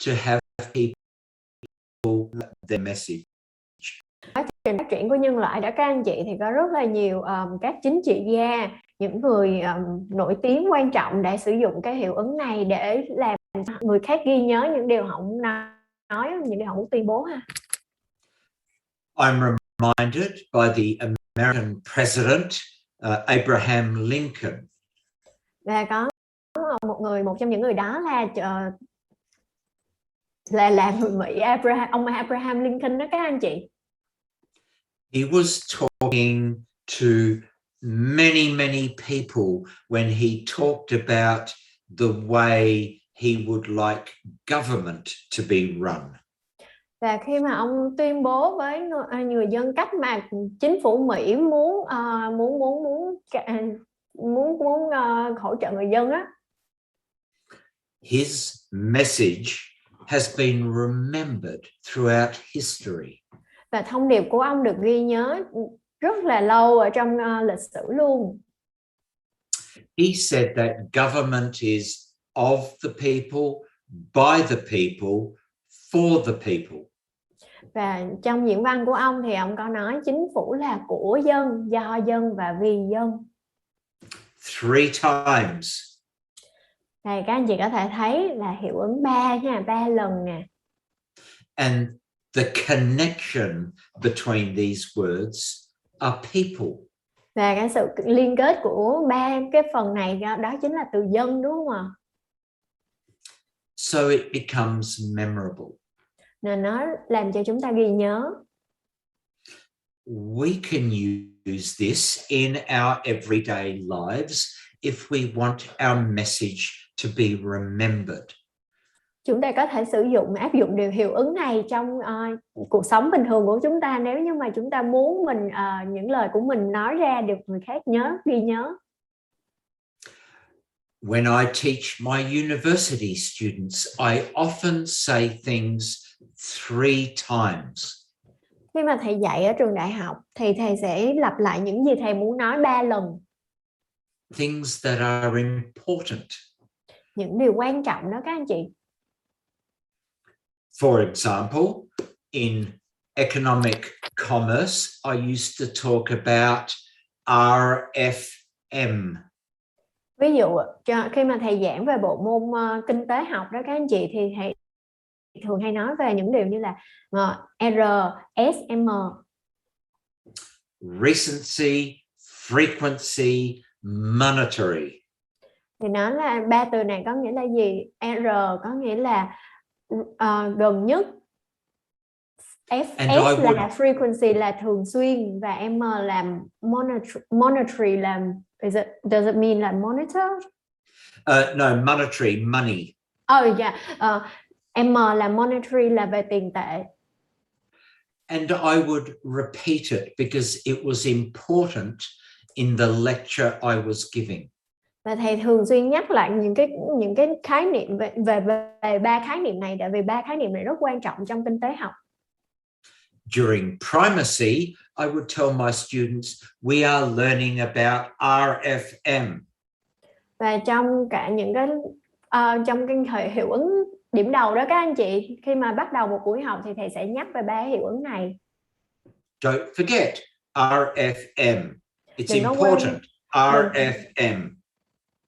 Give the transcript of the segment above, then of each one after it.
to have people their message. Quá trình phát triển của nhân loại đó các anh chị thì có rất là nhiều các chính trị gia, những người nổi tiếng quan trọng đã sử dụng cái hiệu ứng này để làm người khác ghi nhớ những điều họ muốn nói, những điều họ muốn tuyên bố ha. I'm reminded by the American President Abraham Lincoln. Và có một trong những người đó là người Mỹ, ông Abraham Lincoln đó các anh chị. He was talking to many people when he talked about the way he would like government to be run. Và khi mà ông tuyên bố với người dân cách mà chính phủ Mỹ muốn hỗ trợ người dân á. His message has been remembered throughout history. Và thông điệp của ông được ghi nhớ rất là lâu ở trong lịch sử luôn. He said that government is of the people, by the people, for the people. Và trong diễn văn của ông thì ông có nói chính phủ là của dân, do dân và vì dân. 3 times. Này các anh chị có thể thấy là hiệu ứng 3 nha, 3 lần nè. And the connection between these words are people. Và cái sự liên kết của 3 cái phần này đó chính là từ dân, đúng không ạ? So it becomes memorable. Nên nó làm cho chúng ta ghi nhớ. We can use this in our everyday lives if we want our message to be remembered. Chúng ta có thể sử dụng, áp dụng điều hiệu ứng này trong cuộc sống bình thường của chúng ta nếu như mà chúng ta muốn những lời của mình nói ra được người khác ghi nhớ. When I teach my university students, I often say things 3 times. Khi mà thầy dạy ở trường đại học thì thầy sẽ lặp lại những gì thầy muốn nói 3 lần. Things that are important. Những điều quan trọng đó các anh chị. For example, in economic commerce, I used to talk about RFM. Ví dụ khi mà thầy giảng về bộ môn kinh tế học đó các anh chị thì thầy thường hay nói về những điều như là RSM. Recency, frequency, monetary. Thì nó là 3 từ này có nghĩa là gì? R có nghĩa là gần nhất, FS là frequency là thường xuyên và M là monetary là does it mean là monitor? No, monetary, money. M là monetary là về tiền tệ. And I would repeat it because it was important in the lecture I was giving. Và thầy thường xuyên nhắc lại những cái khái niệm về 3 khái niệm này, tại vì 3 khái niệm này rất quan trọng trong kinh tế học. During primacy, I would tell my students, we are learning about RFM. Và trong cả những cái trong cái hiệu ứng điểm đầu đó các anh chị, khi mà bắt đầu một buổi học thì thầy sẽ nhắc về 3 hiệu ứng này. Don't forget RFM. It's important. RFM.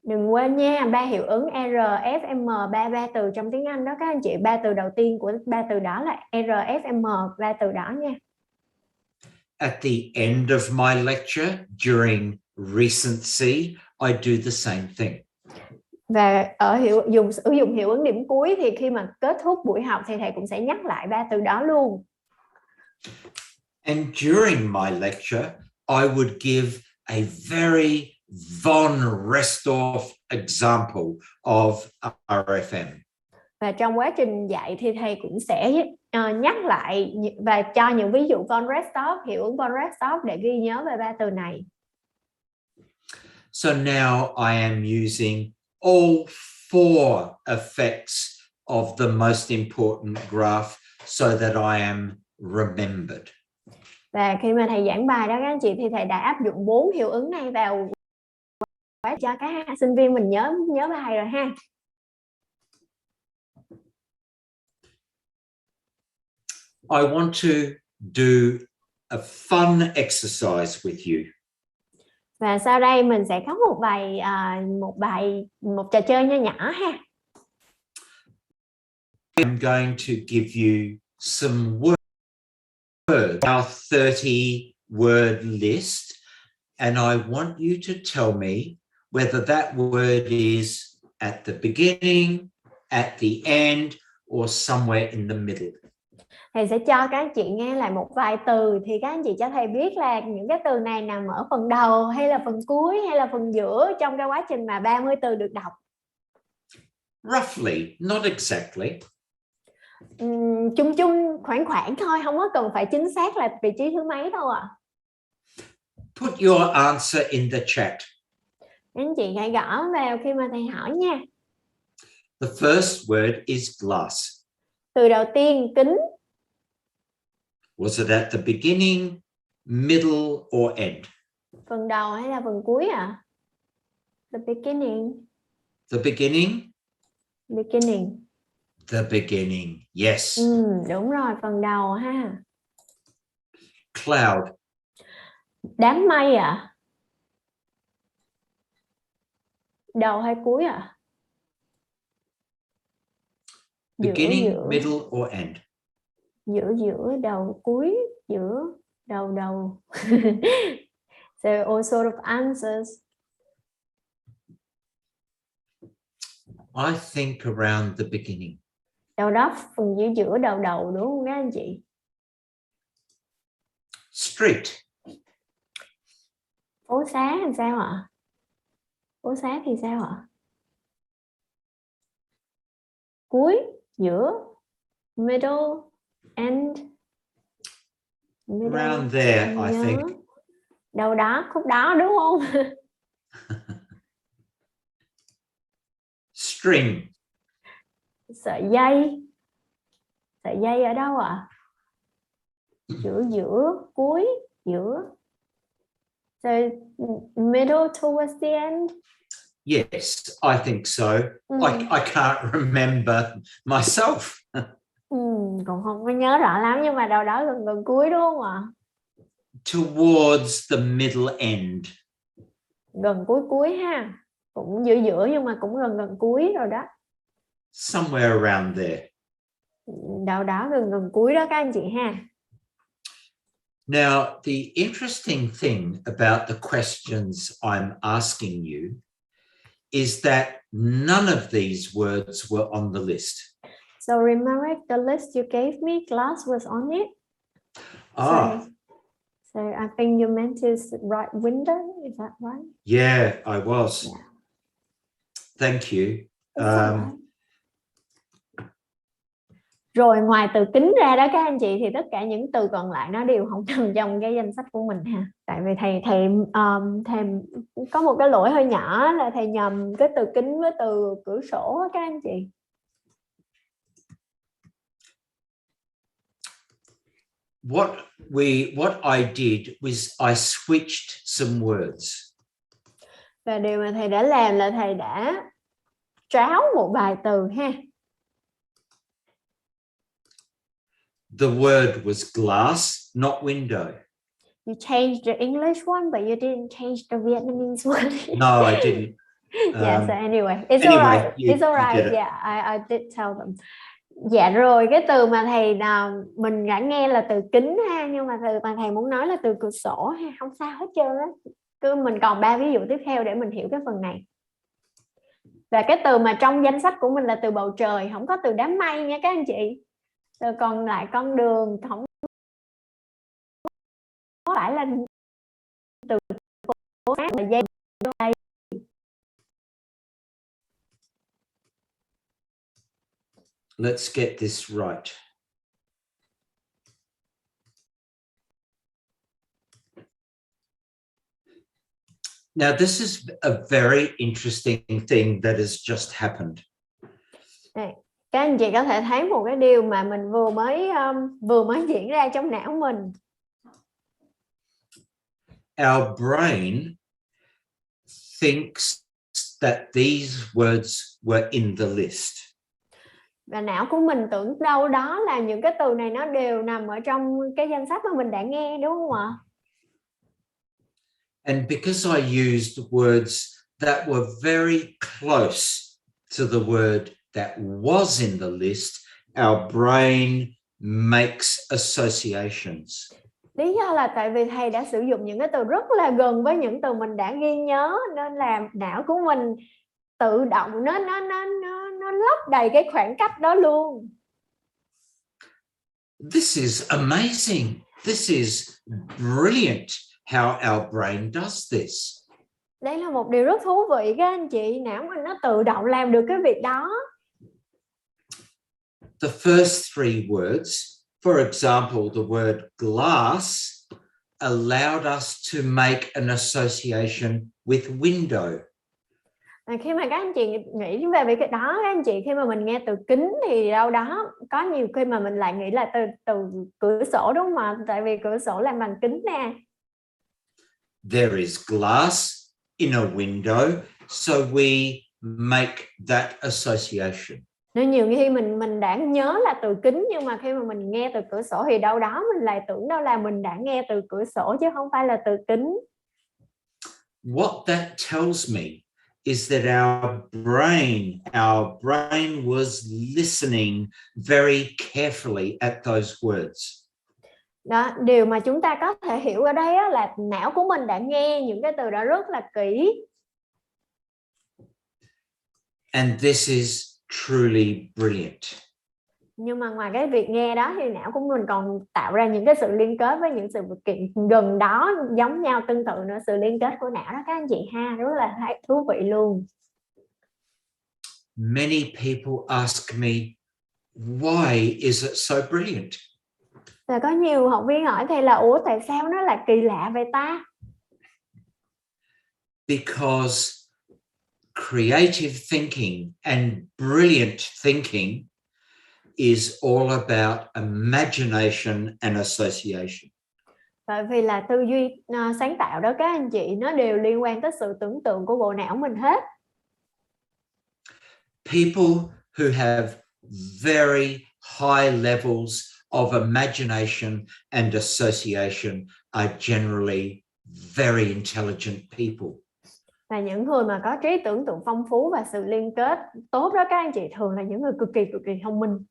Đừng quên nha, 3 hiệu ứng RFM, 3 từ trong tiếng Anh đó các anh chị. 3 từ đầu tiên của 3 từ đó là RFM, 3 từ đó nha. At the end of my lecture during recency, I do the same thing. Và sử dụng hiệu ứng điểm cuối thì khi mà kết thúc buổi học thì thầy cũng sẽ nhắc lại 3 từ đó luôn. And during my lecture, I would give a very von Restorff example of RFM. Và trong quá trình dạy thì thầy cũng sẽ nhắc lại và cho những ví dụ von Restorff, hiệu ứng von Restorff để ghi nhớ về 3 từ này. So now I am using all 4 effects of the most important graph so that I am remembered. Và khi mà thầy giảng bài đó các anh chị thì thầy đã áp dụng 4 hiệu ứng này vào cho các sinh viên mình nhớ bài rồi ha. I want to do a fun exercise with you. Và sau đây mình sẽ có một trò chơi nho nhỏ ha. I'm going to give you some words, our 30 word list, and I want you to tell me whether that word is at the beginning, at the end, or somewhere in the middle. Thầy sẽ cho các anh chị nghe lại một vài từ, thì các anh chị cho thầy biết là những cái từ này nằm ở phần đầu hay là phần cuối hay là phần giữa trong cái quá trình mà 30 từ được đọc. Roughly, not exactly. Chung chung khoảng thôi, không có cần phải chính xác là vị trí thứ mấy đâu ạ. Put your answer in the chat. Anh chị hãy gõ vào khi mà thầy hỏi nha. The first word is glass. Từ đầu tiên, kính. Was it at the beginning, middle, or end? Phần đầu hay là phần cuối ạ? The beginning. The beginning? Beginning. The beginning, yes. Đúng rồi, phần đầu ha. Cloud. Đám mây ạ? Đầu hay cuối ạ? Beginning, middle, or end? Giữa, đầu, cuối, giữa, đầu. So all sort of answers. I think around the beginning. Đầu đó, phần giữa đầu đúng không các anh chị? Street. Phố xá làm sao ạ? Phố xá thì sao ạ? Cuối, giữa, middle, end. Middle, around there, I think. Đâu đó, khúc đó đúng không? String. Sợi dây. Sợi dây ở đâu ạ? Giữa, cuối, giữa. So middle towards the end. Yes, I think so. I can't remember myself. Còn không có nhớ rõ lắm, nhưng mà đâu đó gần cuối đúng không ạ? Towards the middle end. Gần cuối ha. Cũng giữa nhưng mà cũng gần cuối rồi đó. Somewhere around there. Đâu đó gần cuối đó các anh chị ha. Now, the interesting thing about the questions I'm asking you is that none of these words were on the list. So remember the list you gave me, glass was on it. So I think you meant to write window, is that right? Yeah, I was. Yeah. Thank you. Rồi ngoài từ kính ra đó các anh chị, thì tất cả những từ còn lại nó đều không nằm trong cái danh sách của mình ha. Tại vì thầy có một cái lỗi hơi nhỏ là thầy nhầm cái từ kính với từ cửa sổ các anh chị. What I did was I switched some words. Và điều mà thầy đã làm là thầy đã tráo một vài từ ha. The word was glass, not window. You changed the English one, but you didn't change the Vietnamese one. No, I didn't. Yeah, so anyway, it's alright. It's alright. Yeah, I did tell them. Dạ rồi, cái từ mà thầy mình đã nghe là từ kính ha, nhưng mà từ mà thầy muốn nói là từ cửa sổ ha, không sao hết trơn á. Cứ mình còn 3 ví dụ tiếp theo để mình hiểu cái phần này. Và cái từ mà trong danh sách của mình là từ bầu trời, không có từ đám mây nha các anh chị. Từ còn lại con đường, không phải là từ phố là dây. Let's get this right. Now, this is a very interesting thing that has just happened. Đây, các anh chị có thể thấy một cái điều mà mình vừa mới diễn ra trong não mình. Our brain thinks that these words were in the list. Và não của mình tưởng đâu đó là những cái từ này nó đều nằm ở trong cái danh sách mà mình đã nghe, đúng không ạ? And because I used words that were very close to the word that was in the list, our brain makes associations. Lý do là tại vì thầy đã sử dụng những cái từ rất là gần với những từ mình đã ghi nhớ, nên là não của mình tự động nó lấp đầy cái khoảng cách đó luôn. This is amazing. This is brilliant how our brain does this. Đây là một điều rất thú vị các anh chị, não mình nó tự động làm được cái việc đó. The first three words, for example, the word glass, allowed us to make an association with window. Khi mà các anh chị nghĩ về cái đó, các anh chị khi mà mình nghe từ kính thì đâu đó có nhiều khi mà mình lại nghĩ là từ cửa sổ, đúng không ạ? Tại vì cửa sổ làm bằng kính nè. There is glass in a window, so we make that association. Nên nhiều khi mình đã nhớ là từ kính, nhưng mà khi mà mình nghe từ cửa sổ thì đâu đó mình lại tưởng đâu là mình đã nghe từ cửa sổ chứ không phải là từ kính. What that tells me is that our brain was listening very carefully at those words. Đó, điều mà chúng ta có thể hiểu ở đây là não của mình đã nghe những cái từ đó rất là kỹ. And this is truly brilliant. Nhưng mà ngoài cái việc nghe đó thì não của mình còn tạo ra những cái sự liên kết với những sự kiện gần đó, giống nhau, tương tự nữa. Sự liên kết của não đó các anh chị ha, rất là thú vị luôn. Many people ask me, why is it so brilliant? Và có nhiều học viên hỏi thầy là ủa tại sao nó lại kỳ lạ vậy ta? Because creative thinking and brilliant thinking is all about imagination and association. Tại vì là tư duy sáng tạo đó các anh chị, nó đều liên quan tới sự tưởng tượng của bộ não mình hết. People who have very high levels of imagination and association are generally very intelligent people. Và những người mà có trí tưởng tượng phong phú và sự liên kết tốt đó các anh chị, thường là những người cực kỳ thông minh.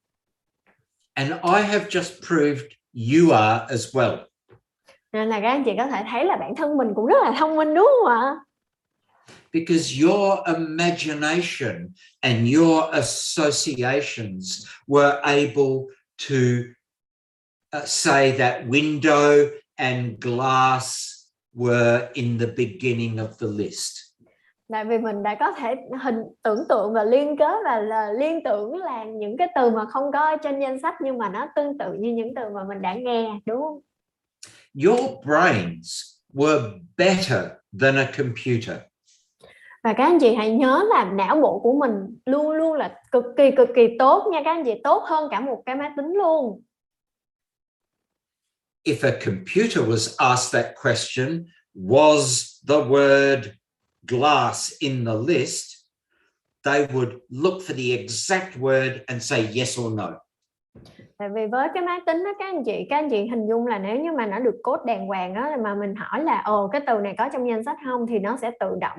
And I have just proved you are as well. Nên là các anh chị có thể thấy là bản thân mình cũng rất là thông minh, đúng không ạ? Because your imagination and your associations were able to say that window and glass were in the beginning of the list. Tại vì mình đã có thể tưởng tượng và liên kết và liên tưởng là những cái từ mà không có trên danh sách, nhưng mà nó tương tự như những từ mà mình đã nghe, đúng không? Your brains were better than a computer. Và các anh chị hãy nhớ là não bộ của mình luôn luôn là cực kỳ tốt nha các anh chị, tốt hơn cả một cái máy tính luôn. If a computer was asked that question, was the word glass in the list, they would look for the exact word and say yes or no. Tại vì với cái máy tính đó các anh chị hình dung là nếu như mà nó được code đàng hoàng đó, mà mình hỏi là cái từ này có trong danh sách không, thì nó sẽ tự động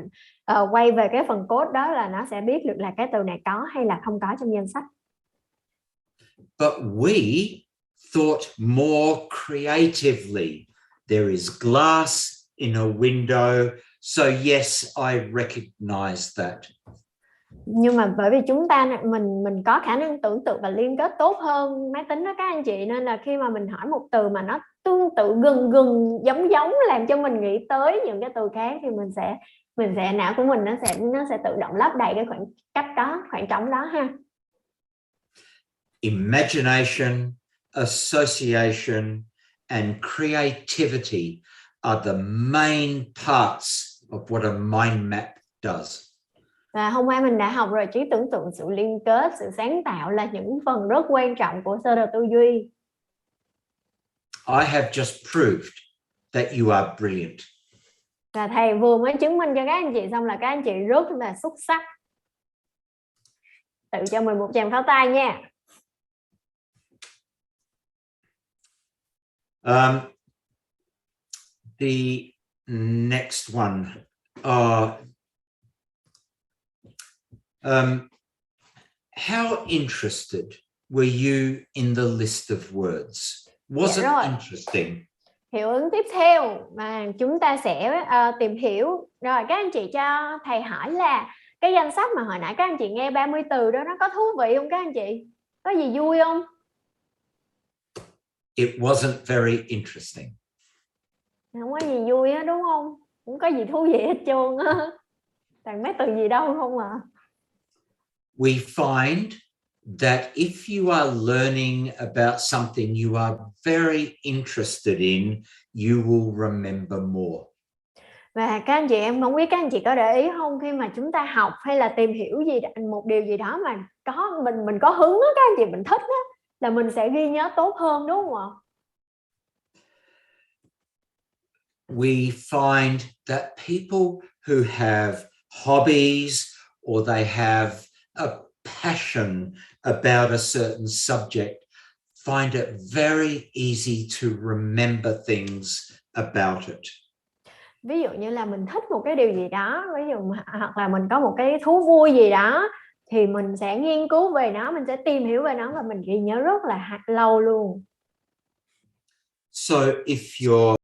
quay về cái phần code đó, là nó sẽ biết được là cái từ này có hay là không có trong danh sách. But we thought more creatively. There is glass in a window, so yes, I recognize that. Nhưng mà bởi vì chúng ta mình có khả năng tưởng tượng và liên kết tốt hơn máy tính đó các anh chị, nên là khi mà mình hỏi một từ mà nó tương tự gần giống làm cho mình nghĩ tới những cái từ khác, thì mình sẽ não của mình nó sẽ tự động lấp đầy cái khoảng cách đó, khoảng trống đó ha. Imagination, association, and creativity are the main parts of what a mind map does. Và hôm qua mình đã học rồi, trí tưởng tượng, sự liên kết, sự sáng tạo là những phần rất quan trọng của sơ đồ tư duy. I have just proved that you are brilliant. Và thầy vừa mới chứng minh cho các anh chị xong là các anh chị rất là xuất sắc. Tự cho mình một tràng pháo tay nha. The next one. How interested were you in the list of words? Was it interesting? Hiệu ứng tiếp theo mà chúng ta sẽ tìm hiểu. Rồi các anh chị cho thầy hỏi là cái danh sách mà hồi nãy các anh chị nghe 30 từ đó nó có thú vị không các anh chị? Có gì vui không? It wasn't very interesting. Không có gì vui á đúng không? Không có gì thú vị hết trơn á. Toàn mấy từ gì đâu không à. We find that if you are learning about something you are very interested in, you will remember more. Và các anh chị, em không biết các anh chị có để ý không, khi mà chúng ta học hay là tìm hiểu một điều gì đó mà mình có hứng á, các anh chị, mình thích á, là mình sẽ ghi nhớ tốt hơn đúng không ạ? We find that people who have hobbies or they have a passion about a certain subject find it very easy to remember things about it. Ví dụ như là mình thích một cái điều gì đó, ví dụ hoặc là mình có một cái thú vui gì đó, thì mình sẽ nghiên cứu về nó, mình sẽ tìm hiểu về nó và mình ghi nhớ rất là lâu luôn. So if your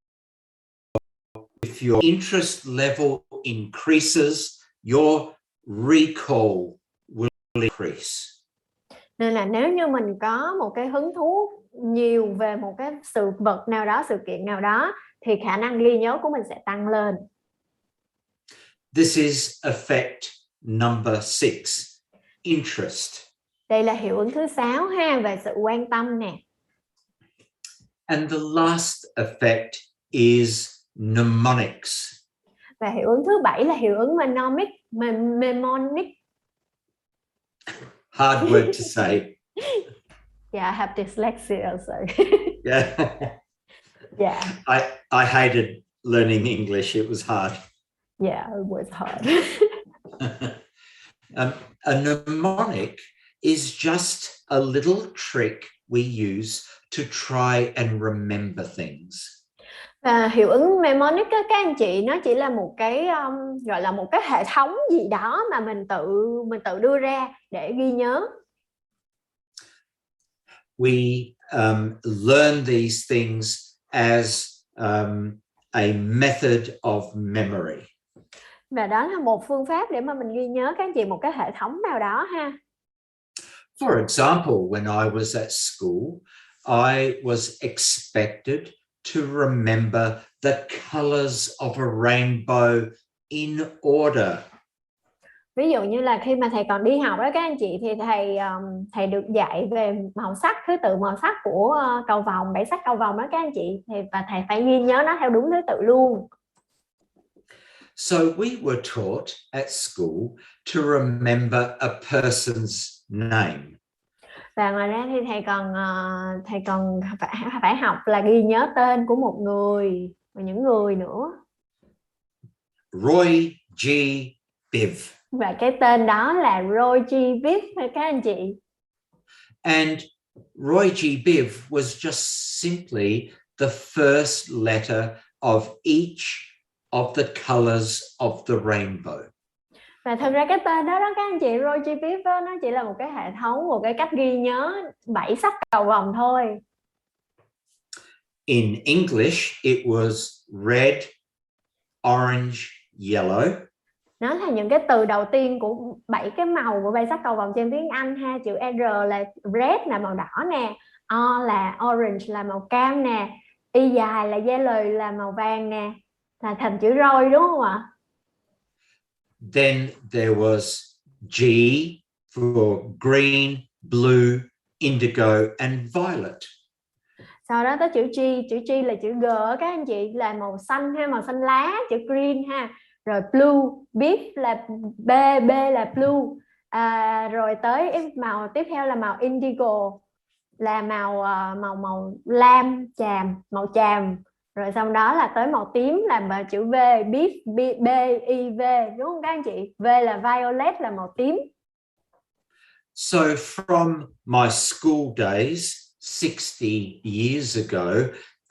interest level increases, your recall will increase. Nên là nếu như mình có một cái hứng thú nhiều về một cái sự vật nào đó, sự kiện nào đó, thì khả năng ghi nhớ của mình sẽ tăng lên. This is effect number 6, interest. Đây là hiệu ứng thứ 6 ha, về sự quan tâm nè. And the last effect is mnemonics. Và hiệu ứng thứ 7 là hiệu ứng mnemonic. Hard word to say. Yeah, I have dyslexia, so. Yeah. Yeah. I hated learning English. It was hard. Yeah, it was hard. A mnemonic is just a little trick we use to try and remember things. Và hiệu ứng mnemonic các anh chị, nó chỉ là một cái gọi là một cái hệ thống gì đó mà mình tự đưa ra để ghi nhớ. We learn these things as a method of memory. Và đó là một phương pháp để mà mình ghi nhớ các anh chị, một cái hệ thống nào đó ha. For example, when I was at school, I was expected to remember the colors of a rainbow in order. Ví dụ như là khi mà thầy còn đi học đó các anh chị, thì thầy được dạy về màu sắc, thứ tự màu sắc của cầu vồng, 7 sắc cầu vồng đó các anh chị, và thầy phải ghi nhớ nó theo đúng thứ tự luôn. So we were taught at school to remember a person's name. Và ngoài ra thì thầy còn phải học là ghi nhớ tên của một người và những người nữa. Roy G. Biv. Và cái tên đó là Roy G. Biv các anh chị. And Roy G. Biv was just simply the first letter of each of the colors of the rainbow. Và thực ra cái tên đó các anh chị, Roy G. Biv đó, nó chỉ là một cái hệ thống, một cái cách ghi nhớ 7 sắc cầu vồng thôi. In English, it was red, orange, yellow. Nó là những cái từ đầu tiên của 7 cái màu của 7 sắc cầu vồng trên tiếng Anh ha. Chữ R là red là màu đỏ nè, O là orange là màu cam nè, Y dài là yellow là màu vàng nè, là thành chữ Roy đúng không ạ? Then there was G for green, blue, indigo and violet. Sau đó tới chữ G là chữ G các anh chị, là màu xanh ha, màu xanh lá, chữ green ha. Rồi blue, biết là B là blue. Rồi tới màu tiếp theo là màu indigo, là màu lam chàm, màu chàm. Rồi sau đó là tới màu tím là chữ V, biết, B I V đúng không các anh chị? V là violet là màu tím. So from my school days, 60 years ago,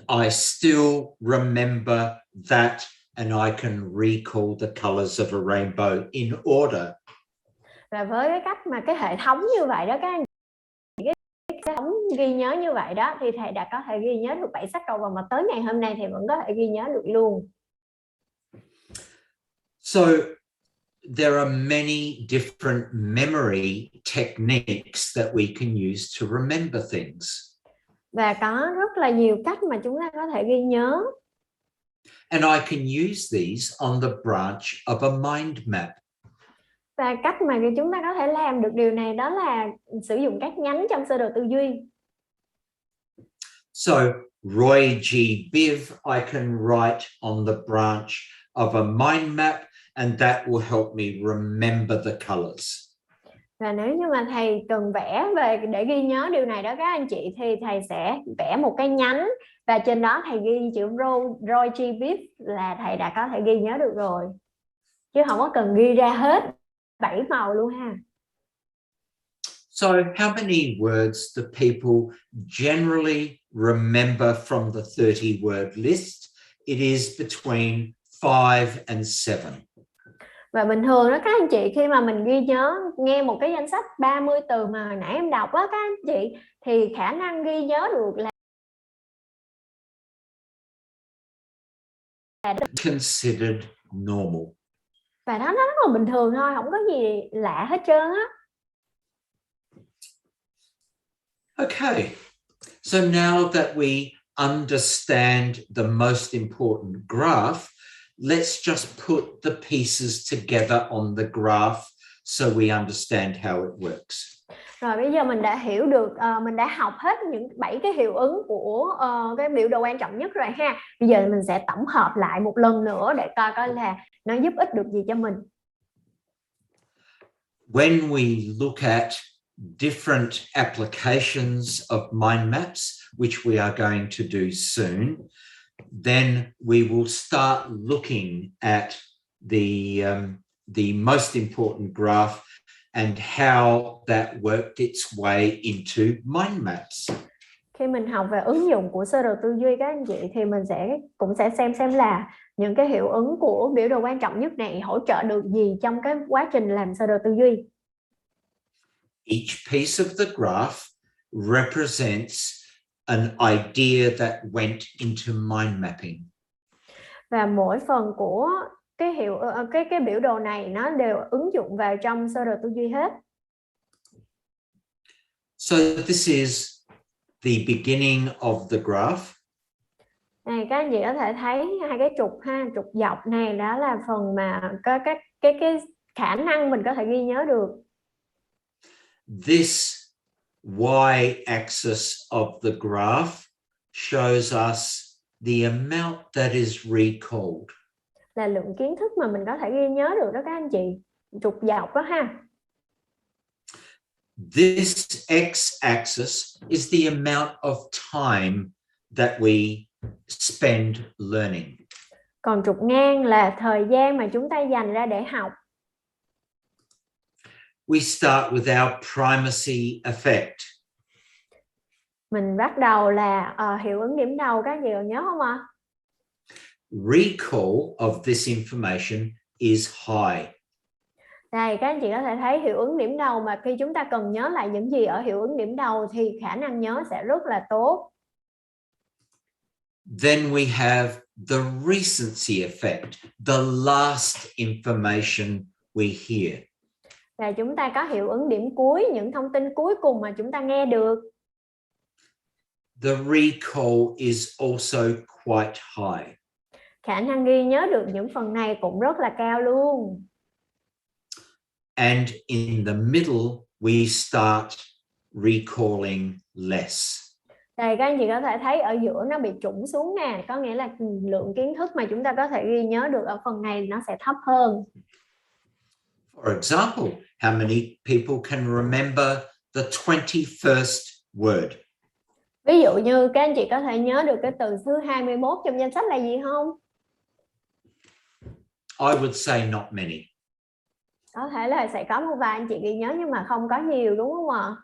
I still remember that, and I can recall the colors of a rainbow in order. Và với cái cách mà cái hệ thống như vậy đó, các anh cái hệ thống ghi nhớ như vậy đó, thì thầy đã có thể ghi nhớ được 7 sắc cầu vồng, mà tới ngày hôm nay thì vẫn có thể ghi nhớ được luôn. So there are many different memory techniques that we can use to remember things. Và có rất là nhiều cách mà chúng ta có thể ghi nhớ. And I can use these on the branch of a mind map. Và cách mà chúng ta có thể làm được điều này đó là sử dụng các nhánh trong sơ đồ tư duy. So Roy G. Biv, I can write on the branch of a mind map, and that will help me remember the colors. Và nếu như mà thầy cần vẽ về để ghi nhớ điều này đó các anh chị, thì thầy sẽ vẽ một cái nhánh, và trên đó thầy ghi chữ Roy G. Biv là thầy đã có thể ghi nhớ được rồi, chứ không có cần ghi ra hết 7 màu luôn ha. So how many words do people generally remember from the 30 word list? It is between 5 and 7. Và bình thường đó các anh chị, khi mà mình ghi nhớ, nghe một cái danh sách 30 từ mà hồi nãy em đọc đó các anh chị, thì khả năng ghi nhớ được là considered normal. Và đó nó rất là bình thường thôi, không có gì lạ hết trơn á. Okay, so now that we understand the most important graph, let's just put the pieces together on the graph so we understand how it works. Rồi bây giờ mình đã hiểu được, mình đã học hết những 7 cái hiệu ứng của cái biểu đồ quan trọng nhất rồi ha. Bây giờ mình sẽ tổng hợp lại một lần nữa để coi là nó giúp ích được gì cho mình. When we look at different applications of mind maps, which we are going to do soon, then we will start looking at the most important graph and how that worked its way into mind maps. Khi mình học về ứng dụng của sơ đồ tư duy các anh chị, thì mình cũng sẽ xem là những cái hiệu ứng của biểu đồ quan trọng nhất này hỗ trợ được gì trong cái quá trình làm sơ đồ tư duy. Each piece of the graph represents an idea that went into mind mapping. Và mỗi phần của cái biểu đồ này nó đều ứng dụng vào trong sơ đồ tư duy hết. So this is the beginning of the graph. Này các anh chị có thể thấy hai cái trục ha, trục dọc này đó là phần mà có cái khả năng mình có thể ghi nhớ được. This y-axis of the graph shows us the amount that is recalled. Là lượng kiến thức mà mình có thể ghi nhớ được đó các anh chị. Trục dọc đó ha. This x-axis is the amount of time that we spend learning. Còn trục ngang là thời gian mà chúng ta dành ra để học. We start with our primacy effect. Mình bắt đầu là hiệu ứng điểm đầu, các anh chị còn nhớ không ạ? Recall of this information is high. Đây, các anh chị có thể thấy hiệu ứng điểm đầu mà khi chúng ta cần nhớ lại những gì ở hiệu ứng điểm đầu thì khả năng nhớ sẽ rất là tốt. Then we have the recency effect, the last information we hear. Và chúng ta có hiệu ứng điểm cuối, những thông tin cuối cùng mà chúng ta nghe được. The recall is also quite high. Khả năng ghi nhớ được những phần này cũng rất là cao luôn. And in the middle, we start recalling less. Đây, các anh chị có thể thấy ở giữa nó bị trũng xuống nè, có nghĩa là lượng kiến thức mà chúng ta có thể ghi nhớ được ở phần này nó sẽ thấp hơn. For example, how many people can remember the 21st word? Ví dụ như các anh chị có thể nhớ được cái từ thứ 21 trong danh sách là gì không? I would say not many. Có thể là sẽ có một vài anh chị ghi nhớ nhưng mà không có nhiều, đúng không ạ?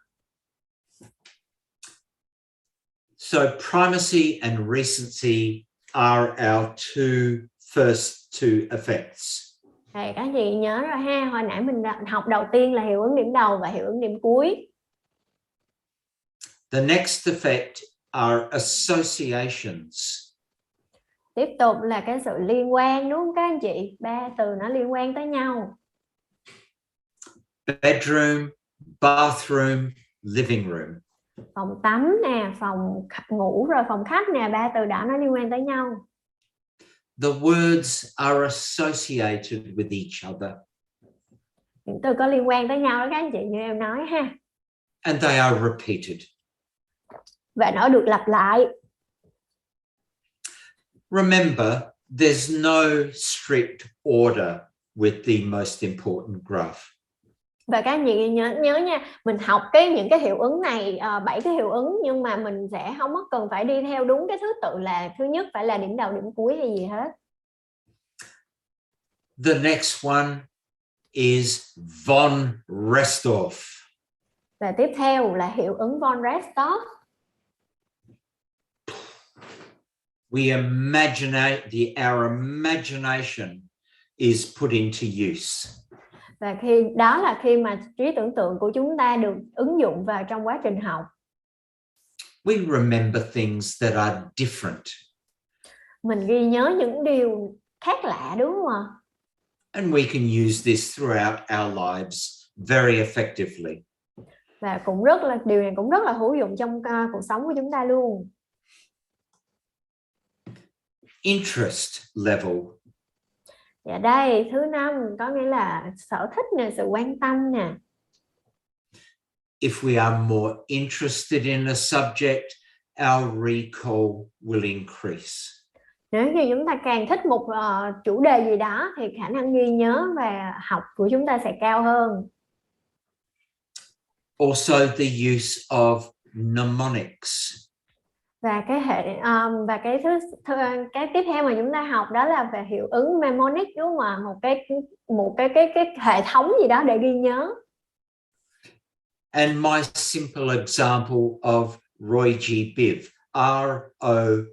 So primacy and recency are our two first two effects. Thì các anh chị nhớ rồi ha, hồi nãy mình học đầu tiên là hiệu ứng điểm đầu và hiệu ứng điểm cuối. The next effect are associations. Tiếp tục là cái sự liên quan, đúng không các anh chị? Ba từ nó liên quan tới nhau. Bedroom, bathroom, living room. Phòng tắm nè, phòng ngủ rồi phòng khách nè, ba từ đó nó liên quan tới nhau. The words are associated with each other. Những từ có liên quan tới nhau đó các anh chị, như em nói ha. And they are repeated. Và nó được lặp lại. Remember, there's no strict order with the most important graph. Và các anh chị nhớ nha, mình học những cái hiệu ứng này, 7 cái hiệu ứng, nhưng mà mình sẽ không có cần phải đi theo đúng cái thứ tự là thứ nhất phải là điểm đầu điểm cuối hay gì hết. The next one is von Restorff. Và tiếp theo là hiệu ứng von Restorff. Our imagination is put into use. Và đó là khi mà trí tưởng tượng của chúng ta được ứng dụng vào trong quá trình học. We remember things that are different. Mình ghi nhớ những điều khác lạ, đúng không ạ? And we can use this throughout our lives very effectively. Và điều này cũng rất là hữu dụng trong cuộc sống của chúng ta luôn. Interest level. Dạ đây, thứ 5 có nghĩa là sở thích nè, sự quan tâm nè. If we are more interested in a subject, our recall will increase. Nếu như chúng ta càng thích một chủ đề gì đó thì khả năng ghi nhớ và học của chúng ta sẽ cao hơn. Also the use of mnemonics. Và cái tiếp theo mà chúng ta học đó là về hiệu ứng mnemonic, đúng không ạ? Một cái hệ thống gì đó để ghi nhớ. And my simple example of Roy G. Biv, R-O-Y-G-B-V.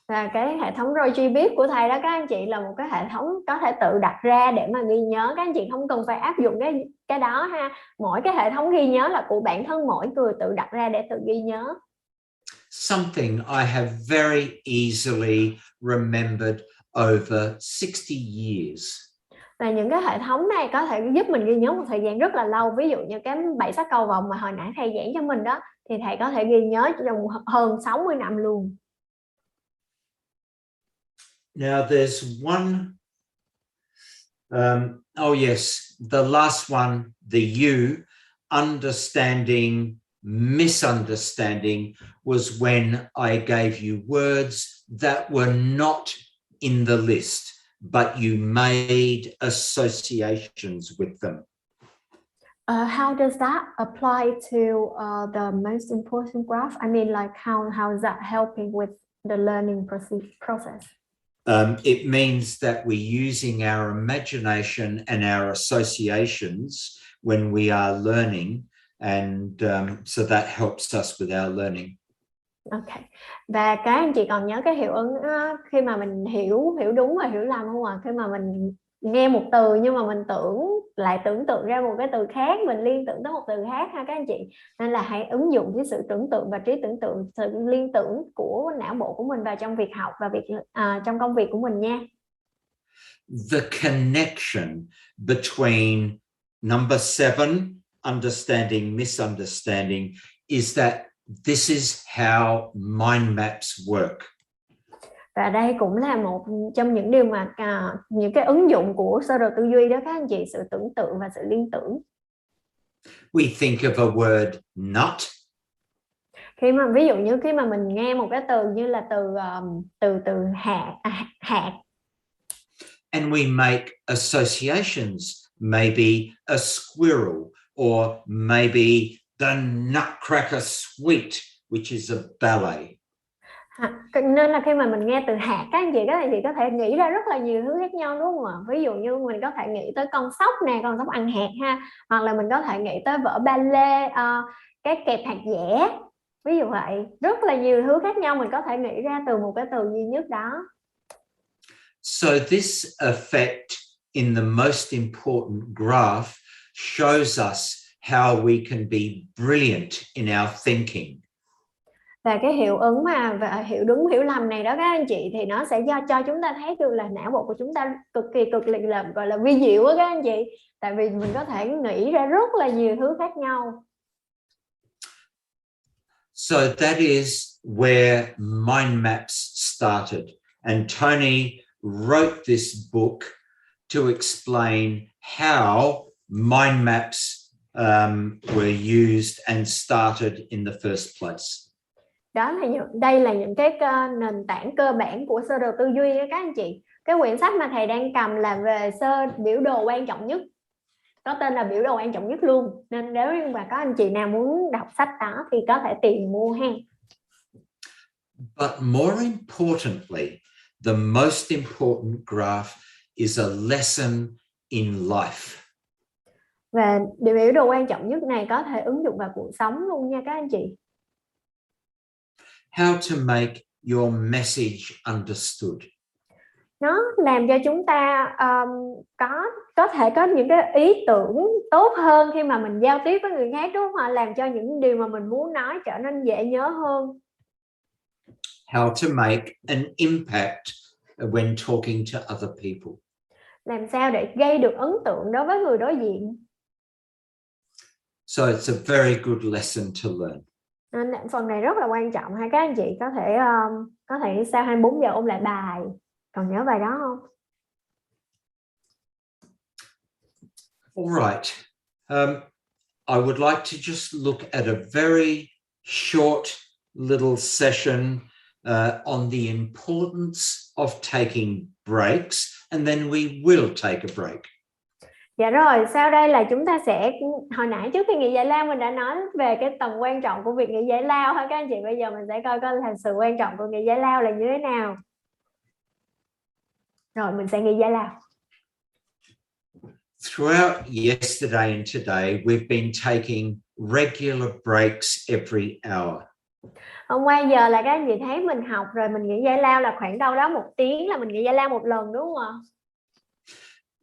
Và cái hệ thống Roy G. Biv của thầy đó các anh chị là một cái hệ thống có thể tự đặt ra để mà ghi nhớ. Các anh chị không cần phải áp dụng cái đó ha. Mỗi cái hệ thống ghi nhớ là của bản thân mỗi người tự đặt ra để tự ghi nhớ. Something I have very easily remembered over 60 years. Và những cái hệ thống này có thể giúp mình ghi nhớ một thời gian rất là lâu. Ví dụ như cái 7 sắc cầu vồng mà hồi nãy thầy giảng cho mình đó, thì thầy có thể ghi nhớ trong hơn 60 năm luôn. Now there's one, the last one, the you, understanding, misunderstanding, was when I gave you words that were not in the list, but you made associations with them. How does that apply to the most important graph? I mean, like how is that helping with the learning process? It means that we're using our imagination and our associations when we are learning, and so that helps us with our learning. Okay. Và các anh chị còn nhớ cái hiệu ứng khi mà mình hiểu đúng và hiểu lầm không ạ? Khi mà mình nghe một từ nhưng mà mình tưởng tượng ra một cái từ khác, mình liên tưởng tới một từ khác ha các anh chị. Nên là hãy ứng dụng cái sự tưởng tượng và trí tưởng tượng, sự liên tưởng của não bộ của mình vào trong việc học và trong công việc của mình nha. The connection between number 7, understanding, misunderstanding, is that this is how mind maps work. Và đây cũng là một trong những điều mà những cái ứng dụng của sơ đồ tư duy đó các anh chị, sự tưởng tượng và sự liên tưởng. We think of a word nut. Ví dụ như khi mà mình nghe một cái từ như là từ hạt. And we make associations, maybe a squirrel, or maybe the Nutcracker Suite, which is a ballet. Nên là khi mà mình nghe từ hạt, các anh chị có thể nghĩ ra rất là nhiều thứ khác nhau, đúng không ạ? Ví dụ như mình có thể nghĩ tới con sóc nè, con sóc ăn hạt ha, hoặc là mình có thể nghĩ tới vở ba lê, cái kẹp hạt dẻ, ví dụ vậy. Rất là nhiều thứ khác nhau mình có thể nghĩ ra từ một cái từ duy nhất đó. So this effect in the most important graph shows us how we can be brilliant in our thinking. Và cái hiệu ứng và hiệu đúng hiểu lầm này đó các anh chị, thì nó sẽ cho chúng ta thấy được là não bộ của chúng ta cực kỳ là gọi là vi diệu á các anh chị, tại vì mình có thể nghĩ ra rất là nhiều thứ khác nhau. So that is where Mindmaps started, and Tony wrote this book to explain how Mindmaps were used and started in the first place. Đây là những cái nền tảng cơ bản của sơ đồ tư duy đó các anh chị. Cái quyển sách mà thầy đang cầm là về biểu đồ quan trọng nhất, có tên là biểu đồ quan trọng nhất luôn, nên nếu như mà có anh chị nào muốn đọc sách đó thì có thể tìm mua ha. But more importantly, the most important graph is a lesson in life. Và biểu đồ quan trọng nhất này có thể ứng dụng vào cuộc sống luôn nha các anh chị. How to make your message understood. Nó làm cho chúng ta có thể có những cái ý tưởng tốt hơn khi mà mình giao tiếp với người khác, đúng không ạ? Làm cho những điều mà mình muốn nói trở nên dễ nhớ hơn. How to make an impact when talking to other people. Làm sao để gây được ấn tượng đối với người đối diện. So it's a very good lesson to learn. Nên phần này rất là quan trọng ha các anh chị, có thể sau 24 giờ ôn lại bài. Còn nhớ bài đó không? All right. I would like to just look at a very short little session on the importance of taking breaks, and then we will take a break. Dạ rồi, sau đây là chúng ta sẽ, hồi nãy trước khi nghỉ giải lao mình đã nói về cái tầm quan trọng của việc nghỉ giải lao ha các anh chị. Bây giờ mình sẽ coi là sự quan trọng của nghỉ giải lao là như thế nào. Rồi mình sẽ nghỉ giải lao. Throughout yesterday and today, we've been taking regular breaks every hour. Hôm qua giờ là các anh chị thấy mình học rồi mình nghỉ giải lao là khoảng đâu đó 1 tiếng là mình nghỉ giải lao một lần, đúng không ạ?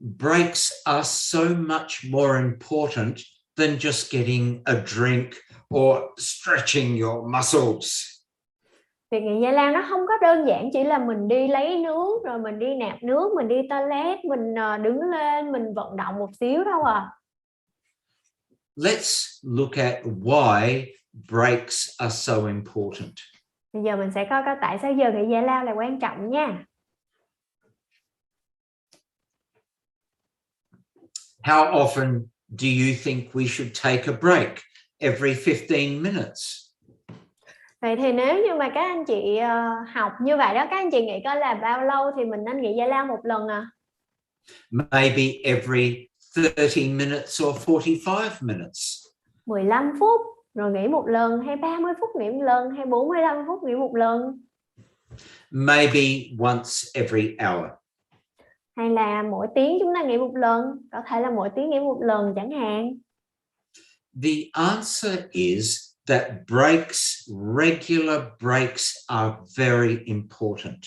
Breaks are so much more important than just getting a drink or stretching your muscles. Việc nghỉ giải lao nó không có đơn giản chỉ là mình đi lấy nước rồi mình đi nạp nước, mình đi toilet, mình đứng lên, mình vận động một xíu đâu à. Let's look at why breaks are so important. Bây giờ mình sẽ coi tại sao giờ nghỉ giải lao là quan trọng nha. How often do you think we should take a break? Every 15 minutes. Vậy thì nếu như mà các anh chị học như vậy đó, các anh chị nghĩ coi là bao lâu thì mình nên nghỉ giải lao một lần à? Maybe every 30 minutes or 45 minutes. 15 phút rồi nghỉ một lần, hay 30 phút nghỉ một lần, hay 45 phút nghỉ một lần. Maybe once every hour. Hay là mỗi tiếng chúng ta nghỉ một lần, có thể là mỗi tiếng nghỉ một lần chẳng hạn. The answer is that regular breaks are very important.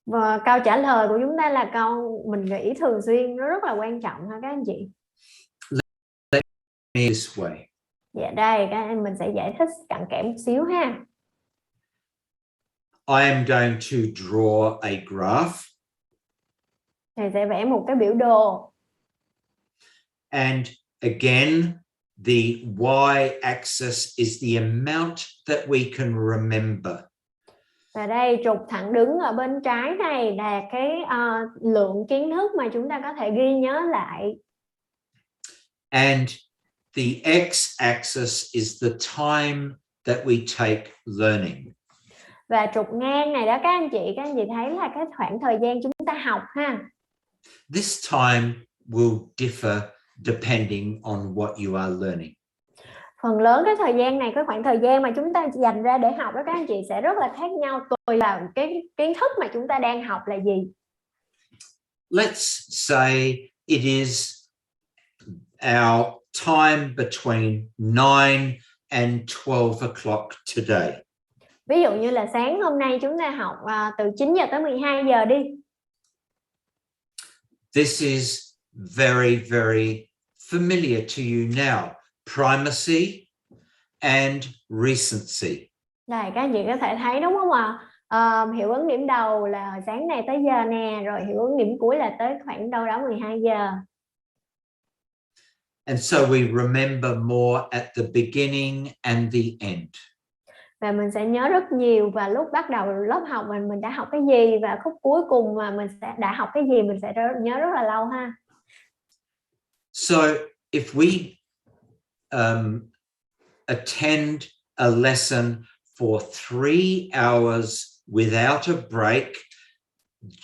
Và câu trả lời của chúng ta là câu mình nghỉ thường xuyên nó rất là quan trọng ha các anh chị. Let me this way. Dạ đây, các anh mình sẽ giải thích cặn kẽ một xíu ha. I am going to draw a graph. Thầy sẽ vẽ một cái biểu đồ. And again, the y-axis is the amount that we can remember. Và đây trục thẳng đứng ở bên trái này là cái lượng kiến thức mà chúng ta có thể ghi nhớ lại. And the x-axis is the time that we take learning. Và trục ngang này đó các anh chị thấy là cái khoảng thời gian chúng ta học ha. This time will differ depending on what you are learning. Phần lớn cái thời gian này, cái khoảng thời gian mà chúng ta dành ra để học đó các anh chị sẽ rất là khác nhau tùy vào cái kiến thức mà chúng ta đang học là gì. Let's say it is our time between 9 and 12 o'clock today. Ví dụ như là sáng hôm nay chúng ta học từ 9 giờ tới 12 giờ đi. This is very, very familiar to you now. Primacy and recency. Đây, các anh chị có thể thấy đúng không ạ? Hiệu ứng điểm đầu là sáng này tới giờ nè, rồi hiệu ứng điểm cuối là tới khoảng đâu đó 12 giờ. And so we remember more at the beginning and the end. Và mình sẽ nhớ rất nhiều và lúc bắt đầu lớp học mình đã học cái gì, và khúc cuối cùng mà mình đã học cái gì mình sẽ nhớ rất là lâu ha. So if we attend a lesson for 3 hours without a break,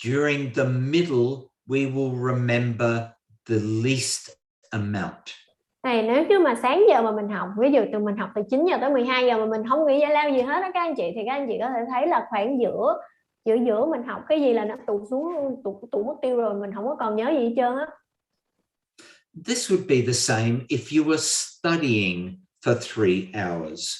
during the middle we will remember the least amount. Này, nếu như mà sáng giờ mà mình học, ví dụ mình học từ 9 giờ tới 12 giờ mà mình không nghĩ giải lao gì hết đó các anh chị, thì các anh chị có thể thấy là khoảng giữa mình học cái gì là nó tụt xuống, tụt mất tiêu rồi, mình không có còn nhớ gì hết trơn á. This would be the same if you were studying for 3 hours.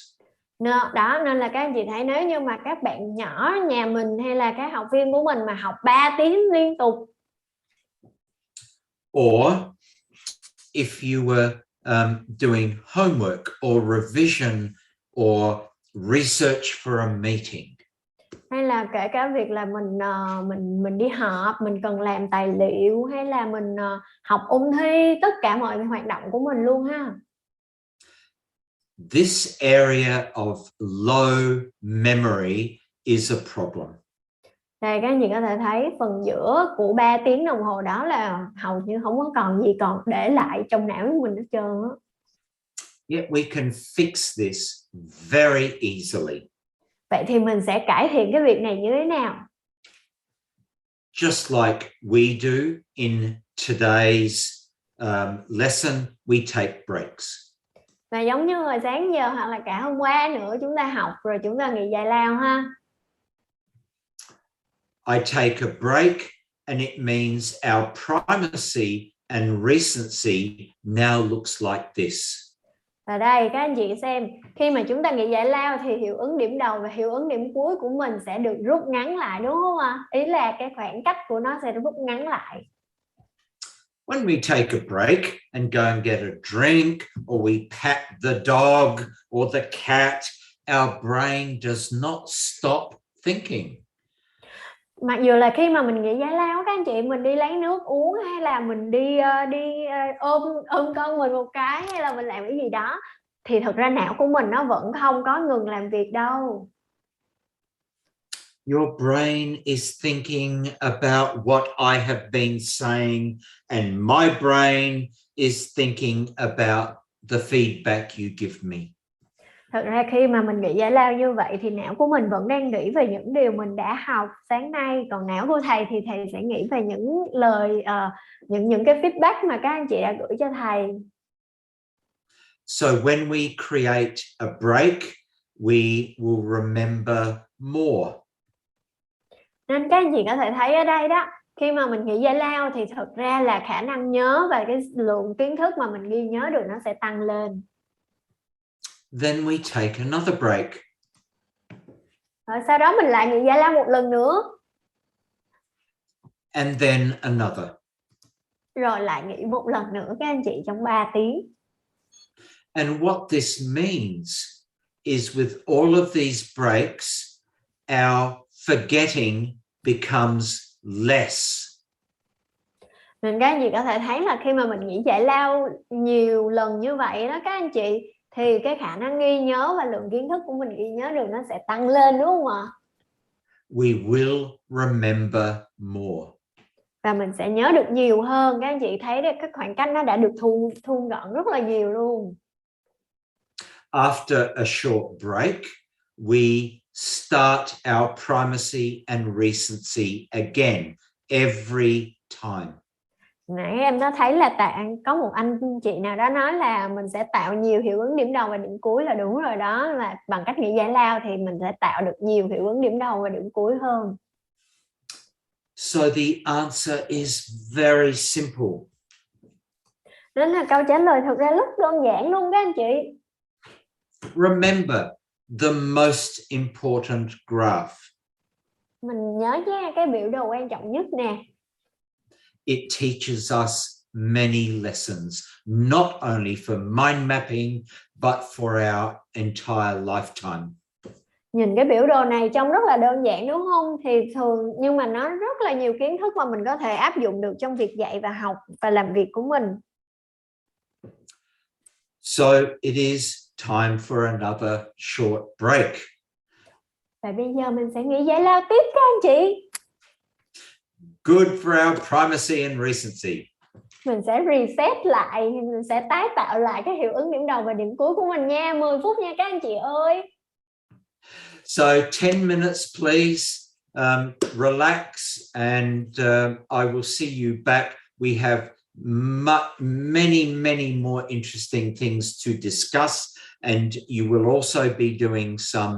Đó, nên là các anh chị thấy nếu như mà các bạn nhỏ nhà mình hay là các học viên của mình mà học 3 tiếng liên tục. Or if you were doing homework or revision or research for a meeting. Hay là kể cả việc là mình đi họp, mình cần làm tài liệu, hay là mình học ôn thi, tất cả mọi hoạt động của mình luôn ha. This area of low memory is a problem. Đây, các anh chị có thể thấy phần giữa của 3 tiếng đồng hồ đó là hầu như không có còn gì còn để lại trong não của mình hết trơn á. Yet we can fix this very easily. Vậy thì mình sẽ cải thiện cái việc này như thế nào? Just like we do in today's lesson, we take breaks. Và giống như hồi sáng giờ hoặc là cả hôm qua nữa chúng ta học rồi chúng ta nghỉ giải lao ha. I take a break and it means our primacy and recency now looks like this. Và đây các anh chị xem, khi mà chúng ta nghỉ giải lao thì hiệu ứng điểm đầu và hiệu ứng điểm cuối của mình sẽ được rút ngắn lại, đúng không ạ? Ý là cái khoảng cách của nó sẽ rút ngắn lại. When we take a break and go and get a drink, or we pat the dog or the cat, our brain does not stop thinking. Mặc dù là khi mà mình nghỉ giải lao các anh chị, mình đi lấy nước uống hay là mình đi ôm con mình một cái, hay là mình làm cái gì đó, thì thực ra não của mình nó vẫn không có ngừng làm việc đâu. Your brain is thinking about what I have been saying, and my brain is thinking about the feedback you give me. Thật ra khi mà mình nghỉ giải lao như vậy thì não của mình vẫn đang nghĩ về những điều mình đã học sáng nay, còn não của thầy thì thầy sẽ nghĩ về những lời những cái feedback mà các anh chị đã gửi cho thầy. So when we create a break, we will remember more. Nên các anh chị có thể thấy ở đây đó, khi mà mình nghỉ giải lao thì thực ra là khả năng nhớ và cái lượng kiến thức mà mình ghi nhớ được nó sẽ tăng lên. Then we take another break. Rồi sau đó mình lại nghỉ giải lao một lần nữa. And then another. Rồi lại nghỉ một lần nữa các anh chị trong 3 tiếng. And what this means is with all of these breaks, our forgetting becomes less. Nên các anh chị có thể thấy là khi mà mình nghỉ giải lao nhiều lần như vậy đó các anh chị, thì cái khả năng ghi nhớ và lượng kiến thức của mình ghi nhớ được nó sẽ tăng lên, đúng không ạ? We will remember more. Và mình sẽ nhớ được nhiều hơn. Các anh chị thấy đấy, cái khoảng cách nó đã được thu gọn rất là nhiều luôn. After a short break, we start our primacy and recency again every time. Nãy em có thấy là có một anh chị nào đó nói là mình sẽ tạo nhiều hiệu ứng điểm đầu và điểm cuối, là đúng rồi đó, là bằng cách nghĩ giải lao thì mình sẽ tạo được nhiều hiệu ứng điểm đầu và điểm cuối hơn. So the answer is very simple. Nên là câu trả lời thực ra rất đơn giản luôn các anh chị. Remember the most important graph. Mình nhớ nha, cái biểu đồ quan trọng nhất nè. It teaches us many lessons, not only for mind mapping, but for our entire lifetime. Nhìn cái biểu đồ này trông rất là đơn giản đúng không? Nhưng mà nó rất là nhiều kiến thức mà mình có thể áp dụng được trong việc dạy và học và làm việc của mình. So it is time for another short break. Và bây giờ mình sẽ nghĩ giải lao tiếp các anh chị. Good for our primacy and recency. Mình sẽ reset lại, mình sẽ tái tạo lại cái hiệu ứng điểm đầu và điểm cuối của mình nha. 10 phút nha các anh chị ơi. So 10 minutes, please. Relax, and I will see you back. We have many more interesting things to discuss, and you will also be doing some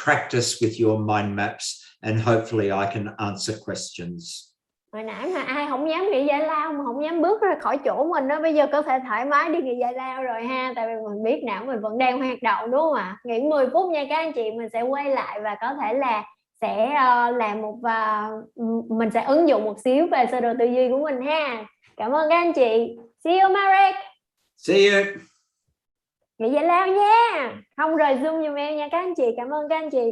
practice with your mind maps, and hopefully I can answer questions. Hồi nãy mà ai không dám nghỉ giải lao, mà không dám bước ra khỏi chỗ mình đó, bây giờ có thể thoải mái đi nghỉ giải lao rồi ha, tại vì mình biết não mình vẫn đang hoạt động đúng không ạ? Nghỉ 10 phút nha các anh chị, mình sẽ quay lại và có thể là sẽ làm mình sẽ ứng dụng một xíu về sơ đồ tư duy của mình ha. Cảm ơn các anh chị. See you Marek. See you. Nghỉ giải lao nha. Không rời Zoom giùm em nha các anh chị. Cảm ơn các anh chị.